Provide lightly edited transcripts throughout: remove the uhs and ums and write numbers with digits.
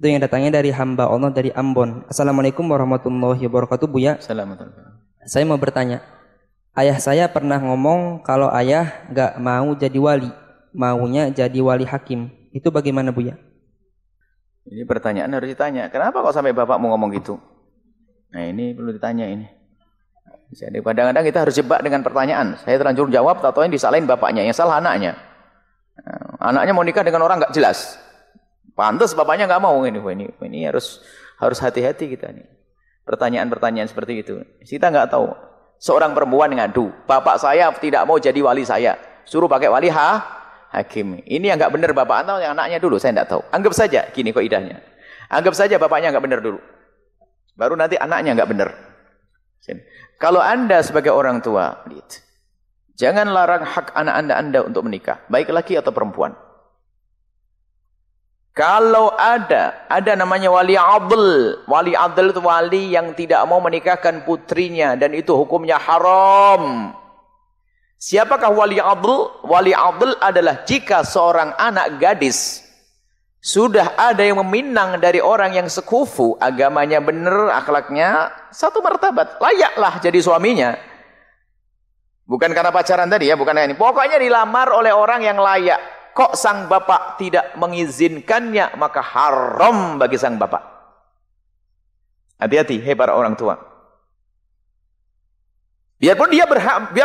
Itu yang datangnya dari hamba Allah dari Ambon. Assalamualaikum warahmatullahi wabarakatuh, Buya. Assalamualaikum. Saya mau bertanya. Ayah saya pernah ngomong kalau ayah gak mau jadi wali, maunya jadi wali hakim. Itu bagaimana, Buya? Ini pertanyaan harus ditanya. Kenapa kok sampai bapak mau ngomong gitu? Nah ini perlu ditanya ini. Jadi kadang-kadang kita harus jebak dengan pertanyaan. Saya terlanjur jawab, atau yang disalahin bapaknya, yang salah anaknya. Anaknya mau nikah dengan orang gak jelas. Pantas bapaknya nggak mau ini harus hati-hati kita nih. Pertanyaan-pertanyaan seperti itu. Kita nggak tahu. Seorang perempuan ngadu, bapak saya tidak mau jadi wali saya, suruh pakai wali hakim. Ini yang nggak benar bapak atau yang anaknya dulu, saya nggak tahu. Anggap saja gini kok idahnya. Anggap saja bapaknya nggak benar dulu. Baru nanti anaknya nggak benar. Kalau Anda sebagai orang tua, jangan larang hak anak Anda untuk menikah, baik laki atau perempuan. Kalau ada namanya wali adl. Wali adl itu wali yang tidak mau menikahkan putrinya dan itu hukumnya haram. Siapakah wali adl? Wali adl adalah jika seorang anak gadis sudah ada yang meminang dari orang yang sekufu, agamanya benar, akhlaknya satu martabat, layaklah jadi suaminya. Bukan karena pacaran tadi ya, bukan ini. Pokoknya dilamar oleh orang yang layak. Kok sang bapak tidak mengizinkannya, maka haram bagi sang bapak. Hati-hati, hei para orang tua. Biarpun dia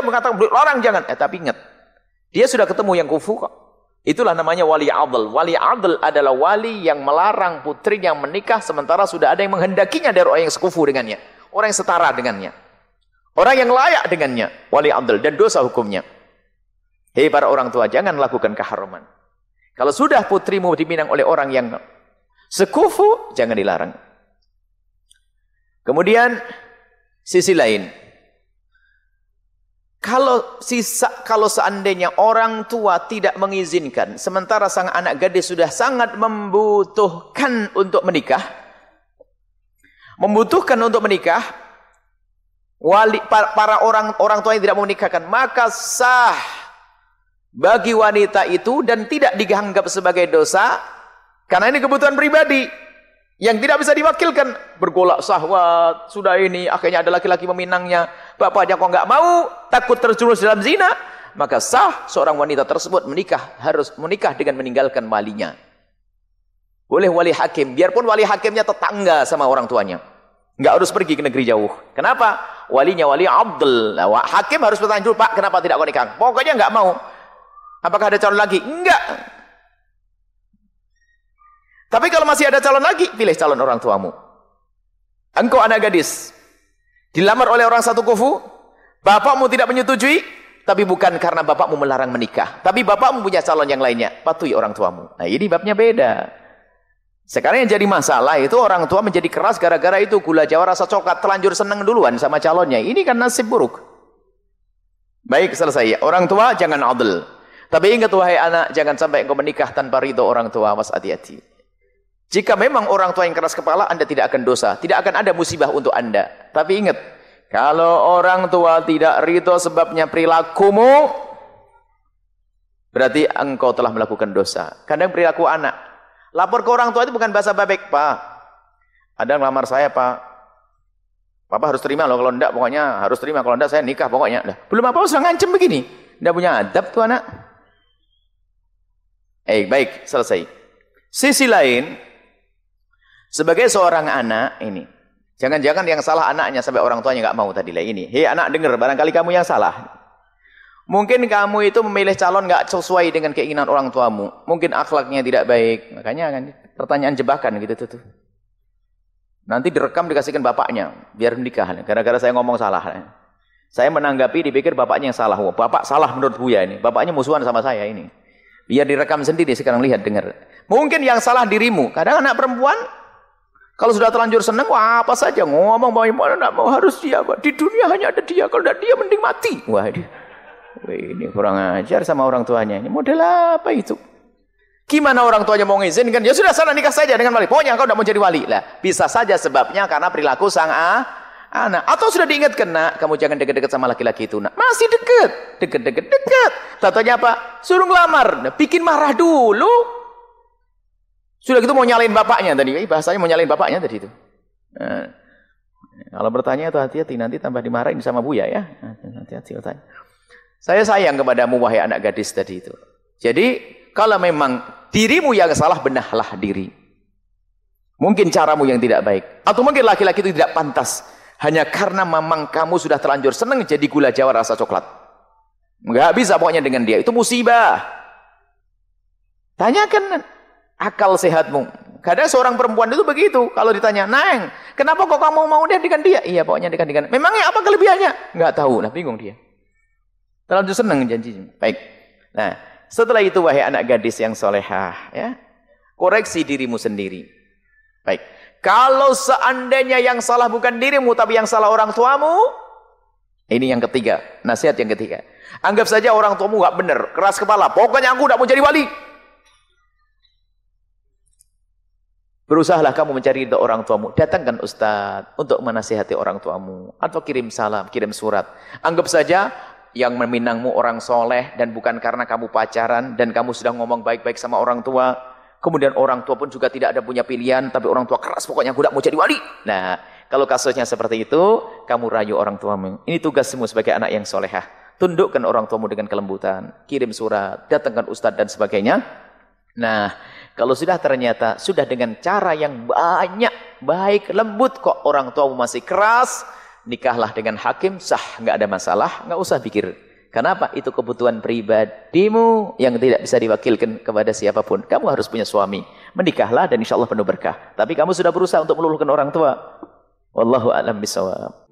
mengatakan orang jangan, tapi ingat, dia sudah ketemu yang kufu kok. Itulah namanya wali adl. Wali adl adalah wali yang melarang putrinya menikah sementara sudah ada yang menghendakinya dari orang yang sekufu dengannya, orang yang setara dengannya, orang yang layak dengannya. Wali adl dan dosa hukumnya. Hei para orang tua, jangan lakukan keharaman. Kalau sudah putrimu diminang oleh orang yang sekufu, jangan dilarang. Kemudian sisi lain, kalau seandainya orang tua tidak mengizinkan, sementara sang anak gadis sudah sangat membutuhkan untuk menikah, para orang tua yang tidak mau menikahkan, maka sah bagi wanita itu dan tidak dianggap sebagai dosa karena ini kebutuhan pribadi yang tidak bisa diwakilkan. Bergolak syahwat, sudah ini akhirnya ada laki-laki meminangnya, bapaknya kok nggak mau, takut terjerumus dalam zina, maka sah seorang wanita tersebut harus menikah dengan meninggalkan walinya. Boleh wali hakim, biarpun wali hakimnya tetangga sama orang tuanya, nggak harus pergi ke negeri jauh. Kenapa? Walinya wali abdul. Hakim harus bertanya dulu, Pak, kenapa tidak kau nikah? Pokoknya nggak mau. Apakah ada calon lagi? Enggak. Tapi kalau masih ada calon lagi, pilih calon orang tuamu. Engkau anak gadis, dilamar oleh orang satu kufu, bapakmu tidak menyetujui, tapi bukan karena bapakmu melarang menikah, tapi bapakmu punya calon yang lainnya, patuhi orang tuamu. Nah ini babnya beda. Sekarang yang jadi masalah itu orang tua menjadi keras gara-gara itu gula jawa rasa coklat, telanjur senang duluan sama calonnya. Ini kan nasib buruk. Baik, selesai. Orang tua jangan adil. Tapi ingat wahai anak, jangan sampai engkau menikah tanpa ridho orang tua. Mas, hati-hati. Jika memang orang tua yang keras kepala, Anda tidak akan dosa, tidak akan ada musibah untuk Anda. Tapi ingat, kalau orang tua tidak ridho sebabnya perilakumu, berarti engkau telah melakukan dosa. Kadang perilaku anak, lapor ke orang tua itu bukan bahasa babek, Pak. Ada yang lamar saya, Pak. Papa harus terima loh, kalau enggak pokoknya harus terima, kalau enggak saya nikah pokoknya. Nah, belum apa-apa sudah ngancem begini. Enggak punya adab tuh anak. Baik, selesai. Sisi lain, sebagai seorang anak ini, jangan-jangan yang salah anaknya sampai orang tuanya nggak mau tadi lah ini. Hei anak, dengar, barangkali kamu yang salah. Mungkin kamu itu memilih calon nggak sesuai dengan keinginan orang tuamu. Mungkin akhlaknya tidak baik. Makanya kan pertanyaan jebakan gitu tuh. Nanti direkam dikasihkan bapaknya biar menikah. Gara-gara saya ngomong salah. Saya menanggapi dipikir bapaknya yang salah. Wah, bapak salah menurut Buya ini. Bapaknya musuhan sama saya ini. Biar direkam sendiri, sekarang lihat, dengar. Mungkin yang salah dirimu. Kadang anak perempuan, kalau sudah terlanjur senang, wah apa saja. Ngomong bagaimana, tidak mau harus dia. Di dunia hanya ada dia, kalau tidak dia mending mati. Wah ini kurang ajar sama orang tuanya. Ini model apa itu? Gimana orang tuanya mau mengizinkan? Ya sudah, sana nikah saja dengan wali. Pokoknya kau tidak mau jadi wali. Lah, bisa saja sebabnya karena perilaku sang anak. Atau sudah diingatkan, nak, kamu jangan dekat-dekat sama laki-laki itu, nak. Masih dekat. Dekat. Tatonya apa? Suruh ngelamar. Nah, bikin marah dulu. Sudah gitu mau nyalain bapaknya tadi. Bahasanya mau nyalain bapaknya tadi itu. Nah, kalau bertanya itu hati-hati, nanti tambah dimarahin sama Buya ya. Hati-hati bertanya. Saya sayang kepadamu wahai anak gadis tadi itu. Jadi kalau memang dirimu yang salah, benahlah diri. Mungkin caramu yang tidak baik. Atau mungkin laki-laki itu tidak pantas. Hanya karena memang kamu sudah terlanjur senang jadi gula Jawa rasa coklat. Enggak bisa pokoknya dengan dia. Itu musibah. Tanyakan akal sehatmu. Kadang seorang perempuan itu begitu. Kalau ditanya, Neng, kenapa kok kamu mau dengan dia? Iya pokoknya dengan. Memangnya apa kelebihannya? Enggak tahu. Nah bingung dia. Terlanjur senang janji. Baik. Nah setelah itu wahai anak gadis yang solehah. Ya, koreksi dirimu sendiri. Baik. Kalau seandainya yang salah bukan dirimu, tapi yang salah orang tuamu, ini yang ketiga, nasihat yang ketiga. Anggap saja orang tuamu gak benar, keras kepala, pokoknya aku gak mau jadi wali. Berusahalah kamu mencari ridho orang tuamu. Datangkan ustadz untuk menasihati orang tuamu. Atau kirim salam, kirim surat. Anggap saja yang meminangmu orang soleh, dan bukan karena kamu pacaran, dan kamu sudah ngomong baik-baik sama orang tua. Kemudian orang tua pun juga tidak ada punya pilihan, tapi orang tua keras, pokoknya aku tidak mau jadi wali. Nah, kalau kasusnya seperti itu, kamu rayu orang tuamu. Ini tugasmu sebagai anak yang solehah. Tundukkan orang tuamu dengan kelembutan, kirim surat, datangkan ustadz dan sebagainya. Nah, kalau sudah ternyata, sudah dengan cara yang banyak, baik, lembut, kok orang tuamu masih keras, nikahlah dengan hakim, sah, nggak ada masalah, nggak usah pikir. Kenapa? Itu kebutuhan pribadimu yang tidak bisa diwakilkan kepada siapapun. Kamu harus punya suami. Menikahlah dan insya Allah penuh berkah. Tapi kamu sudah berusaha untuk meluluhkan orang tua. Wallahu a'lam bishawab.